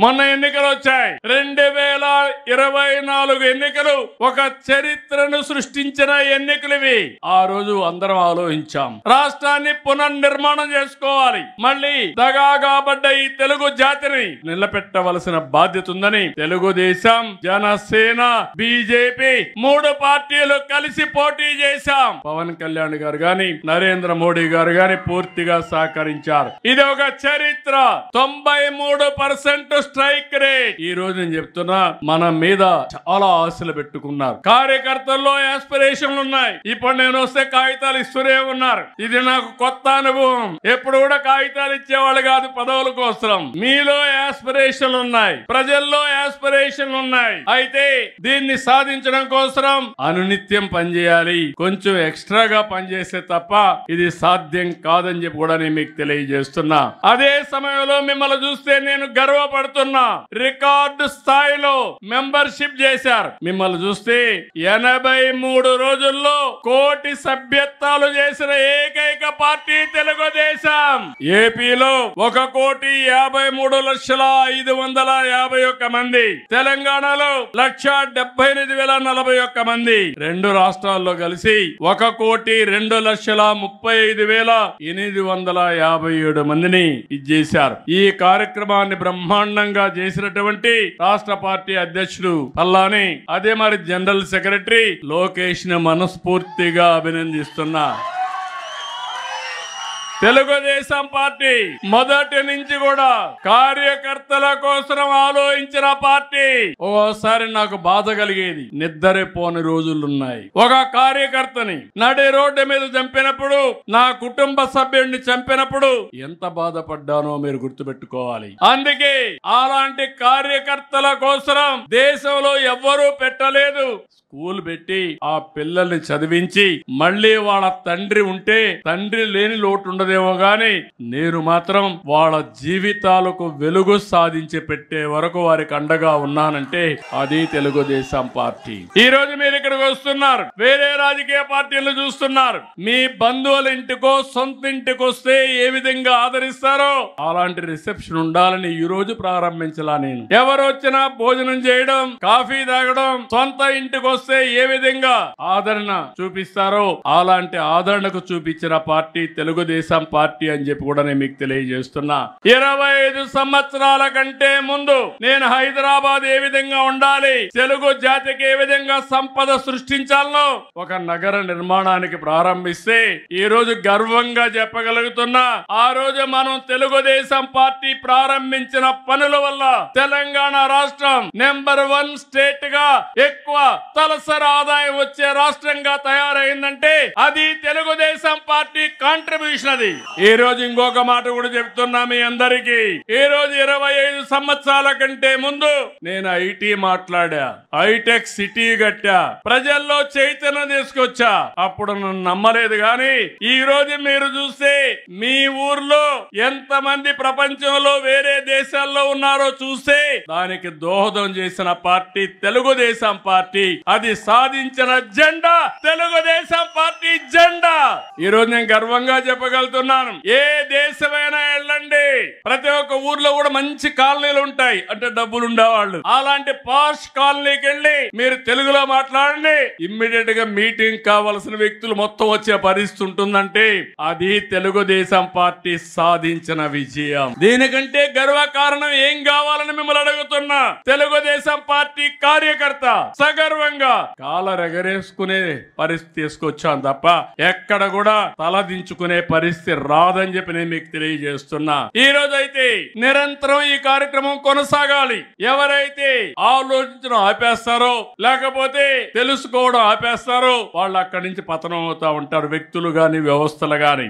మొన్న ఎన్నికలు వచ్చాయి. 2024 ఎన్నికలు ఒక చరిత్రను సృష్టించిన ఎన్నికలివి. ఆ రోజు అందరం ఆలోచించాం, రాష్ట్రాన్ని పునర్నిర్మాణం చేసుకోవాలి, మళ్ళీ దగాగాబడ్డ ఈ తెలుగు జాతిని నిలబెట్టవలసిన బాధ్యత ఉందని తెలుగుదేశం, జనసేన, బీజేపీ 3 పార్టీలు కలిసి పోటీ చేశాం. పవన్ కళ్యాణ్ గారు గాని, నరేంద్ర మోడీ గారు గాని పూర్తిగా సహకరించారు. ఇది ఒక చరిత్ర. 93% స్ట్రైక్ రేట్. ఈ రోజు నేను చెప్తున్నా, మన మీద చాలా ఆశలు పెట్టుకున్నారు. కార్యకర్తల్లో యాస్పిరేషన్లు ఉన్నాయి. ఇప్పుడు నేను వస్తే కాగితాలు ఇస్తూనే ఉన్నారు. ఇది నాకు కొత్త అనుభవం. ఎప్పుడు కూడా కాగితాలు ఇచ్చేవాళ్ళు కాదు పదవుల కోసం. మీలో యాస్పిరేషన్లు ఉన్నాయి, ప్రజల్లో యాస్పిరేషన్లు ఉన్నాయి. అయితే దీన్ని సాధించడం కోసం అనునిత్యం పనిచేయాలి. కొంచెం ఎక్స్ట్రాగా పనిచేస్తే తప్ప ఇది సాధ్యం కాదని చెప్పి కూడా నేను మీకు తెలియజేస్తున్నా. అదే సమయంలో మిమ్మల్ని చూస్తే నేను గర్వపడుతున్నా. రికార్డు స్థాయిలో మెంబర్షిప్ చేశారు. మిమ్మల్ని చూస్తే 83 రోజుల్లో 1 కోటి సభ్యత్వాలు చేసిన ఏకైక పార్టీ తెలుగుదేశం. ఏపీలో 1,53,551 మంది, తెలంగాణలో 1,78,041 మంది, 2 రాష్ట్రాల్లో కలిసి 1,35,857 మందిని ఇచ్చేశారు. ఈ కార్యక్రమాన్ని బ్రహ్మాండంగా చేసినటువంటి రాష్ట్ర పార్టీ అధ్యక్షుడు పల్లాని, అదే మరి జనరల్ సెక్రటరీ లోకేష్ ని మనస్ఫూర్తిగా అభినందిస్తున్నా. తెలుగుదేశం పార్టీ మొదటి నుంచి కూడా కార్యకర్తల కోసం ఆలోచించిన పార్టీ. ఓసారి నాకు బాధ కలిగేది, నిద్రపోని రోజులున్నాయి. ఒక కార్యకర్తని నడి రోడ్డు మీద చంపినప్పుడు, నా కుటుంబ సభ్యుడిని చంపినప్పుడు ఎంత బాధపడ్డానో మీరు గుర్తుపెట్టుకోవాలి. అందుకే అలాంటి కార్యకర్తల కోసం దేశంలో ఎవ్వరూ పెట్టలేదు. స్కూల్ పెట్టి ఆ పిల్లల్ని చదివించి, మళ్ళీ వాళ్ళ తండ్రి ఉంటే తండ్రి లేని లోటు ఉండదేమో గాని, నేను మాత్రం వాళ్ళ జీవితాలకు వెలుగు సాధించి పెట్టే వరకు వారికి అండగా ఉన్నానంటే అది తెలుగుదేశం పార్టీ. ఈ రోజు మీరు ఇక్కడికి వస్తున్నారు, వేరే రాజకీయ పార్టీలు చూస్తున్నారు. మీ బంధువుల ఇంటికో సొంత ఇంటికి వస్తే ఏ విధంగా ఆదరిస్తారో అలాంటి రిసెప్షన్ ఉండాలని ఈ రోజు ప్రారంభించలా. నేను ఎవరు వచ్చినా భోజనం చేయడం, కాఫీ తాగడం, సొంత ఇంటికి వస్తే ఏ విధంగా ఆదరణ చూపిస్తారో అలాంటి ఆదరణకు చూపించిన పార్టీ తెలుగుదేశం పార్టీ అని చెప్పి కూడా నేను మీకు తెలియజేస్తున్నా. 25 సంవత్సరాల కంటే ముందు నేను హైదరాబాద్ ఏ విధంగా ఉండాలి, తెలుగు జాతికి ఏ విధంగా సంపద సృష్టించాలనో ఒక నగర నిర్మాణానికి ప్రారంభిస్తే ఈ రోజు గర్వంగా చెప్పగలుగుతున్నా. ఆ రోజు మనం తెలుగుదేశం పార్టీ ప్రారంభించిన పనుల వల్ల తెలంగాణ రాష్ట్రం నెంబర్ 1 స్టేట్ గా ఎక్కువ తలసరి ఆదాయం వచ్చే రాష్ట్రంగా తయారైందంటే అది తెలుగుదేశం పార్టీ కాంట్రిబ్యూషన్. అది ఈ రోజు ఇంకొక మాట కూడా చెప్తున్నా మీ అందరికీ. ఈ రోజు 25 సంవత్సరాల కంటే ముందు నేను ఐటీ మాట్లాడా, హైటెక్ సిటీ కట్టా, ప్రజల్లో చైతన్యం తీసుకొచ్చా. అప్పుడు నన్ను నమ్మలేదు గాని ఈ రోజు మీరు చూస్తే మీ ఊర్లో ఎంత మంది ప్రపంచంలో వేరే దేశాల్లో ఉన్నారో చూస్తే దానికి దోహదం చేసిన పార్టీ తెలుగుదేశం పార్టీ. అది సాధించిన జెండా తెలుగుదేశం పార్టీ జెండా. ఈ రోజు నేను గర్వంగా చెప్పగలుగుతున్నాను. ఏ దేశమైనా వెళ్ళండి, ప్రతి ఒక్క ఊర్లో కూడా మంచి కాలనీలు ఉంటాయి, అంటే డబ్బులు ఉండేవాళ్ళు. అలాంటి పాష్ కాలనీకి వెళ్ళి మీరు తెలుగులో మాట్లాడండి, ఇమ్మీడియట్ గా మీటింగ్ కావాల్సిన వ్యక్తులు మొత్తం వచ్చే పరిస్థితి ఉంటుందంటే అది తెలుగుదేశం పార్టీ సాధించిన విజయం. దీనికంటే గర్వ కారణం ఏం కావాలని మిమ్మల్ని అడుగుతున్నా. తెలుగుదేశం పార్టీ కార్యకర్త సగర్వంగా కాలరెగరేసుకునే పరిస్థితి తీసుకొచ్చాను తప్ప ఎక్కడ కూడా తలదించుకునే పరిస్థితి రాదని చెప్పి నేను మీకు తెలియజేస్తున్నా. ఈ రోజు అయితే నిరంతరం ఈ కార్యక్రమం కొనసాగాలి. ఎవరైతే ఆలోచించడం ఆపేస్తారో, లేకపోతే తెలుసుకోవడం ఆపేస్తారో వాళ్ళు అక్కడి నుంచి పతనం అవుతా ఉంటారు, వ్యక్తులు గాని వ్యవస్థలు గాని.